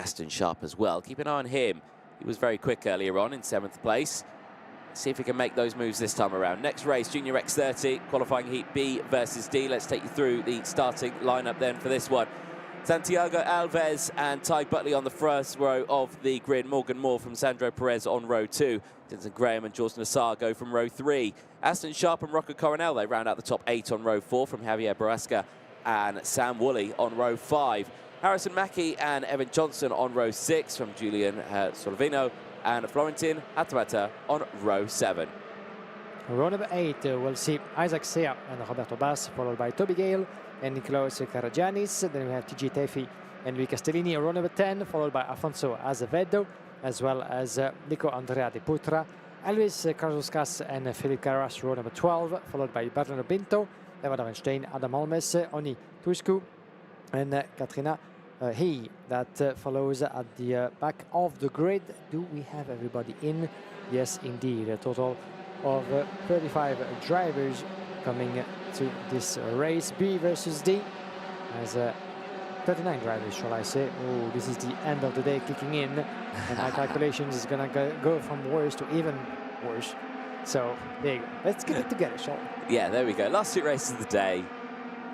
Aston Sharp as well. Keep an eye on him. He was very quick earlier on in 7th place. See if he can make those moves this time around. Next race, Junior X30, qualifying heat B versus D. Let's take you through the starting lineup then for this one. Santiago Alves and Ty Butley on the first row of the grid. Morgan Moore from Sandro Perez on row 2. Dinson Graham and George Nassar go from row 3. Aston Sharp and Rocco Coronel, they round out the top 8 on row 4 from Javier Barrasca and Sam Woolley on row 5. Harrison Mackie and Evan Johnson on row 6 from Julian Solovino and Florentin Atamata on row 7. Row number 8, we'll see Isaac Sea and Roberto Bass, followed by Toby Gale and Nicolaos Karagiannis. Then we have TJ Tefi and Luis Castellini. Row number 10, followed by Afonso Azevedo, as well as Nico Andrea De Putra, Elvis Karzuskas and Philip Carras. Row number 12, followed by Bernardo Pinto, Eva Davenstein, Adam Almes, Oni Tusku, and Katrina He. That follows at the back of the grid. Do we have everybody in? Yes, indeed. A total of 35 drivers coming to this race, B versus D, as 39 drivers, shall I say. Oh, this is the end of the day kicking in, and my calculations is gonna go from worse to even worse. So there you go. Let's get it together, shall we? Yeah, there we go. Last 2 races of the day.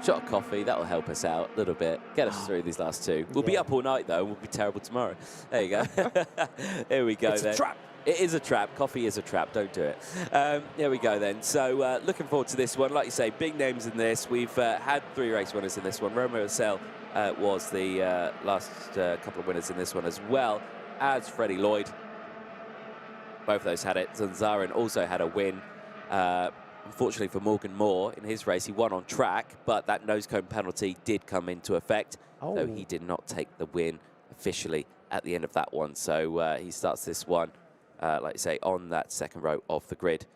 Shot of coffee, that'll help us out a little bit. Get us through these last 2. We'll be up all night though, and we'll be terrible tomorrow. There you go. Here we go. It's a trap. It is a trap. Coffee is a trap. Don't do it. There we go then. So looking forward to this one. Like you say, big names in this. We've had 3 race winners in this one. Romeo Acel was the last couple of winners in this one, as well as Freddie Lloyd. Both of those had it. Zanzarin also had a win. Unfortunately for Morgan Moore, in his race, he won on track, but that nose cone penalty did come into effect. Oh. So he did not take the win officially at the end of that one. So he starts this one, like I say, on that 2nd row of the grid.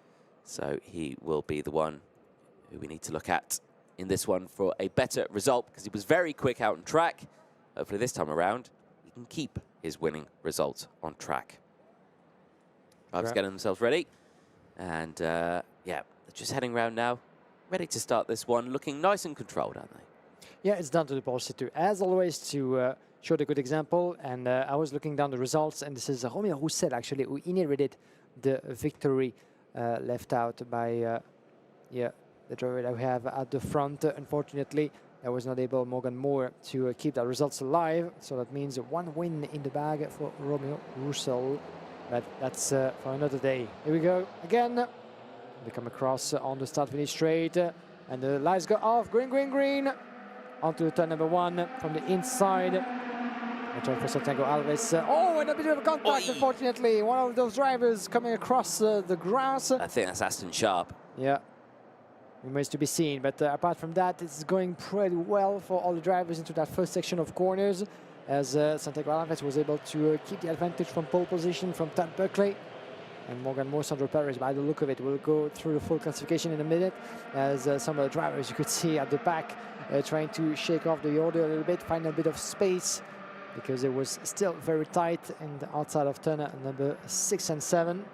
So he will be the one who we need to look at in this one for a better result, because he was very quick out on track. Hopefully this time around, he can keep his winning result on track. Drivers getting themselves ready. And yeah, they're just heading around now, ready to start this one, looking nice and controlled, aren't they? Yeah, it's down to the pole sitter, as always, to show the good example. And I was looking down the results, and this is Romeo Roussel, actually, who inherited the victory left out by yeah, the driver that we have at the front. Unfortunately, I was not able, Morgan Moore, to keep the results alive. So that means 1 win in the bag for Romeo Roussel. But that's for another day. Here we go again. We come across on the start-finish straight, and the lights go off. Green, green, green. Onto turn number 1 from the inside. I try for Santiago Alves. Oh, and a bit of a contact, unfortunately. One of those drivers coming across the grass. I think that's Aston Sharp. Yeah, remains to be seen. But apart from that, it's going pretty well for all the drivers into that first section of corners, as Santiago Alves was able to keep the advantage from pole position from Tad Buckley. And Morgan Moore, Sandro Perez, by the look of it, will go through the full classification in a minute, as some of the drivers you could see at the back trying to shake off the order a little bit, find a bit of space, because it was still very tight and outside of turn number 6 and 7.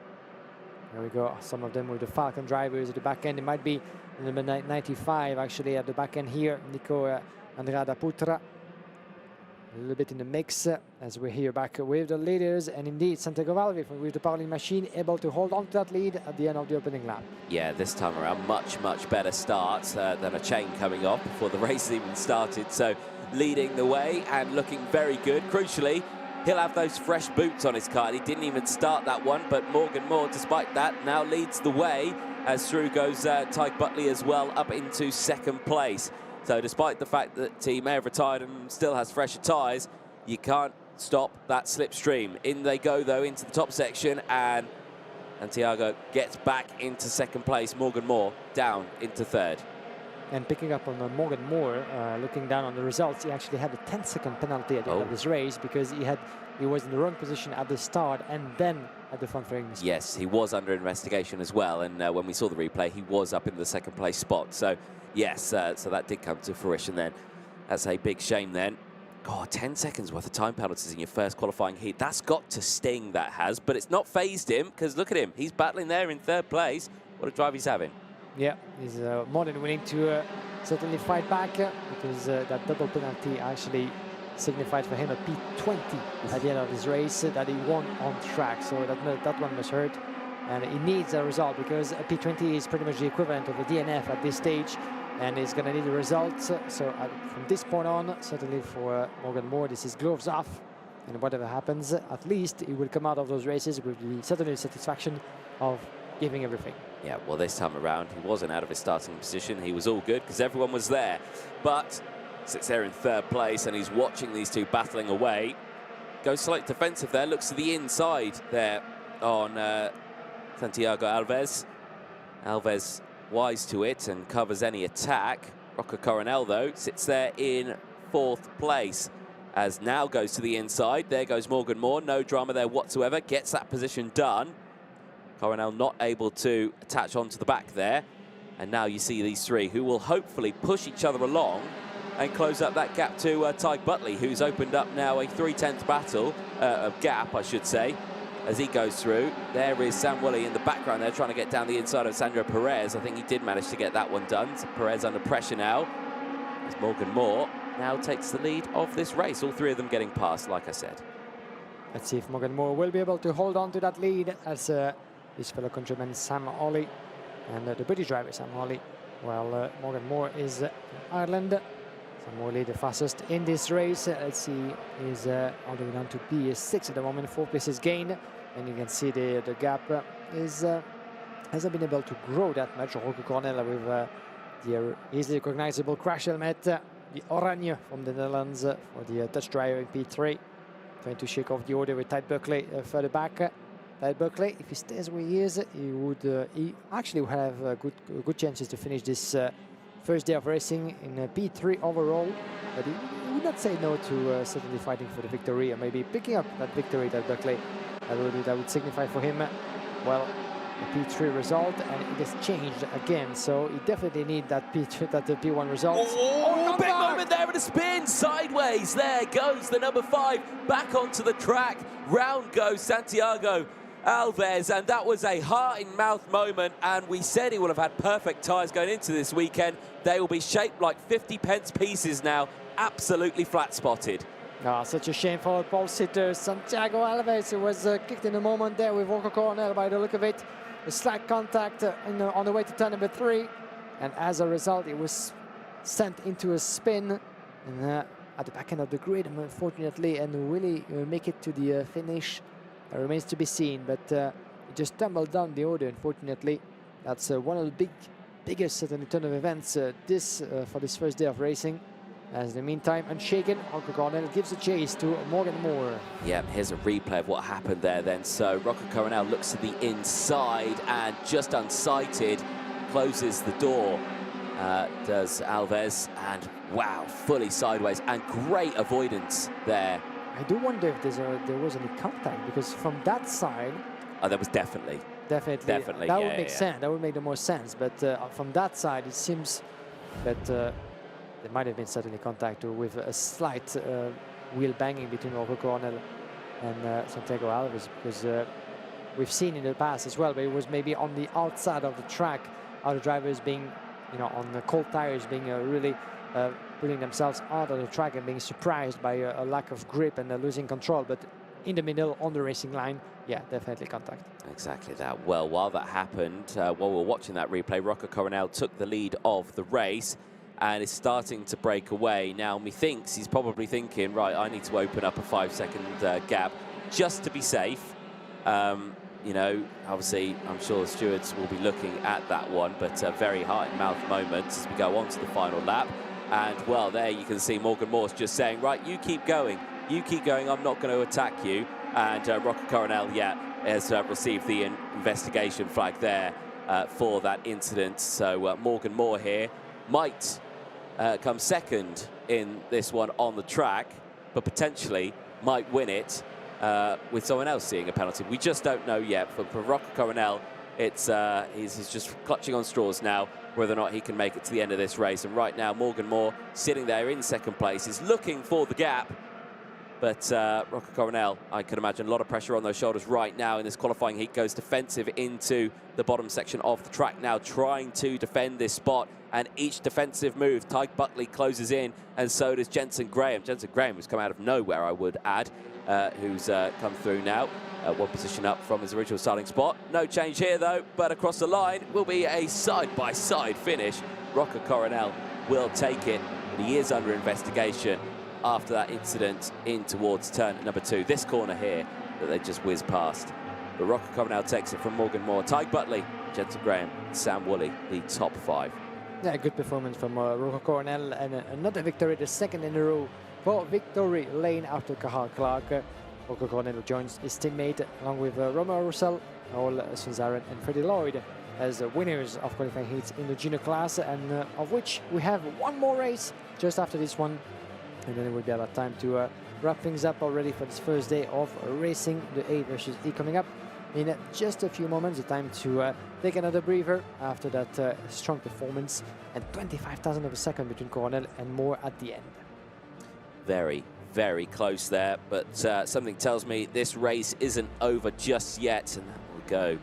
There we go, some of them with the Falcon drivers at the back end. It might be number 95 actually at the back end here, Nico Andrea Da Putra. A little bit in the mix as we're here back with the leaders, and indeed Santiago Alves with the Pauling machine able to hold on to that lead at the end of the opening lap. Yeah, this time around much better start than a chain coming off before the race even started. So leading the way and looking very good. Crucially, he'll have those fresh boots on his car. He didn't even start that one, but Morgan Moore, despite that, now leads the way, as through goes Ty Butley as well, up into 2nd place. So despite the fact that he may have retired and still has fresher tyres, you can't stop that slipstream. In they go, though, into the top section, and Santiago gets back into 2nd place. Morgan Moore down into 3rd. And picking up on Morgan Moore, looking down on the results, he actually had a 10-second penalty at the end of this race, because he was in the wrong position at the start and then at the front fairing mistake. Yes, he was under investigation as well, and when we saw the replay, he was up in the 2nd place spot. So yes, so that did come to fruition then. That's a big shame then. God, 10 seconds worth of time penalties in your first qualifying heat. That's got to sting, that has, but it's not phased him, because look at him. He's battling there in 3rd place. What a drive he's having. Yeah, he's more than willing to certainly fight back, because that double penalty actually signified for him a P20 at the end of this race that he won on track. So that one must hurt. And he needs a result because a P20 is pretty much the equivalent of a DNF at this stage. And he's going to need the results. So from this point on, certainly for Morgan Moore, this is gloves off. And whatever happens, at least he will come out of those races with certainly the satisfaction of giving everything. Yeah, well, this time around, he wasn't out of his starting position. He was all good because everyone was there. But sits there in third place, and he's watching these two battling away. Goes slightly defensive there, looks to the inside there on Santiago Alves. Alves wise to it and covers any attack. Rocco Coronel, though, sits there in fourth place. As now goes to the inside. There goes Morgan Moore. No drama there whatsoever. Gets that position done. Coronel not able to attach onto the back there. And now you see these three who will hopefully push each other along and close up that gap to Tyg Butley, who's opened up now a 3/10 battle, gap, I should say, as he goes through. There is Sam Woolley in the background there trying to get down the inside of Sandro Perez. I think he did manage to get that one done. So Perez under pressure now. As Morgan Moore now takes the lead of this race. All three of them getting past, like I said. Let's see if Morgan Moore will be able to hold on to that lead as his fellow countryman Sam Hawley and the British driver Sam Hawley, while Morgan Moore is from Ireland. Sam Hawley the fastest in this race. Let's see, he's all the way down to P6 at the moment, 4 places gain, and you can see the gap hasn't been able to grow that much. Rocco Coronel with the easily recognizable crash helmet, the Oranje from the Netherlands for the Dutch driver in P3, trying to shake off the order with Tide Buckley further back. Tide Buckley, if he stays where he is, he actually will have good chances to finish this first day of racing in P3 overall. But he would not say no to certainly fighting for the victory, or maybe picking up that victory. Tide Buckley, that would signify for him, well, a P3 result, and it has changed again. So he definitely need that P1 result. Oh, big moment there with a spin sideways. There goes the number 5 back onto the track. Round goes Santiago Alves, and that was a heart-in-mouth moment, and we said he would have had perfect tyres going into this weekend. They will be shaped like 50-pence pieces now, absolutely flat-spotted. Oh, such a shame for pole sitter Santiago Alves, who was kicked in a moment there with Rocco Coronel by the look of it. A slight contact on the way to turn number 3, and as a result it was sent into a spin and, at the back end of the grid, unfortunately, and really make it to the finish. Remains to be seen, but it just tumbled down the order, unfortunately. That's one of the biggest turn of events for this first day of racing. As in the meantime, unshaken, Rocco Coronel gives a chase to Morgan Moore. Yeah, here's a replay of what happened there then. So Rocco Coronel looks to the inside and just unsighted, closes the door, does Alves, and wow, fully sideways, and great avoidance there. I do wonder if there was any contact, because from that side... Oh, there was definitely. Definitely. That would make sense. That would make the more sense. But from that side, it seems that there might have been certainly contact with a slight wheel banging between Rocco Coronel and Santiago Alves, because we've seen in the past as well, but it was maybe on the outside of the track, other drivers being, on the cold tires, being really putting themselves out of the track and being surprised by a lack of grip and losing control. But in the middle, on the racing line, yeah, definitely contact. Exactly that. Well, while that happened, while we were watching that replay, Rocco Coronel took the lead of the race and is starting to break away. Now, methinks he's probably thinking, right, I need to open up a 5-second gap just to be safe. Obviously, I'm sure the stewards will be looking at that one, but very heart-in-mouth moments as we go on to the final lap. And, well, there you can see Morgan Morse just saying, right, you keep going, I'm not going to attack you. And Rocco Coronel, yeah, has received the investigation flag there for that incident. So Morgan Moore here might come second in this one on the track, but potentially might win it with someone else seeing a penalty. We just don't know yet. For Rocco Coronel, it's he's just clutching on straws now, whether or not he can make it to the end of this race. And right now, Morgan Moore, sitting there in second place, is looking for the gap. But Rocco Coronel, I can imagine a lot of pressure on those shoulders right now in this qualifying heat. Goes defensive into the bottom section of the track now, trying to defend this spot. And each defensive move, Tyke Buckley closes in, and so does Jensen Graham. Jensen Graham, who's come out of nowhere, I would add, who's come through now. One position up from his original starting spot. No change here, though, but across the line will be a side-by-side finish. Rocco Coronel will take it, but he is under investigation after that incident in towards turn number 2. This corner here that they just whizzed past. But Rocco Coronel takes it from Morgan Moore. Tyke Buckley, Jensen Graham, Sam Woolley, the top 5. Yeah, good performance from Rocco Coronel, and another victory, the second in a row for Victory Lane after Cahal Clark. Rocco Coronel joins his teammate along with Romeo Russell, Noel Sunzaren and Freddie Lloyd as winners of qualifying heats in the junior class, and of which we have one more race just after this one. And then it will be about time to wrap things up already for this first day of racing, the A versus E coming up in just a few moments. The time to take another breather after that strong performance, and 25,000 of a second between Coronel and Moore at the end. Very, very close there, but something tells me this race isn't over just yet, and that will go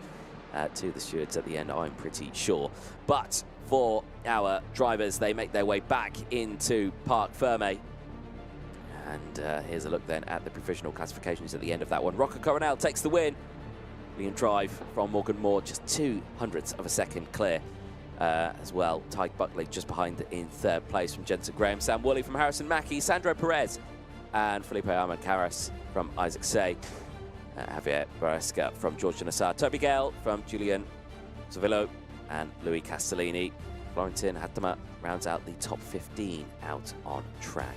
to the stewards at the end, I'm pretty sure. But for our drivers, they make their way back into Parc Ferme. And here's a look then at the provisional classifications at the end of that one. Rocco Coronel takes the win. Brilliant drive from Morgan Moore, just 0.02 of a second clear as well. Tyke Buckley just behind in third place from Jensen Graham. Sam Woolley from Harrison Mackie, Sandro Perez and Felipe Armand-Carras from Isaac Say. Javier Baresca from George Nassar. Toby Gale from Julian Zavillo and Louis Castellini. Florentin Hatema rounds out the top 15 out on track.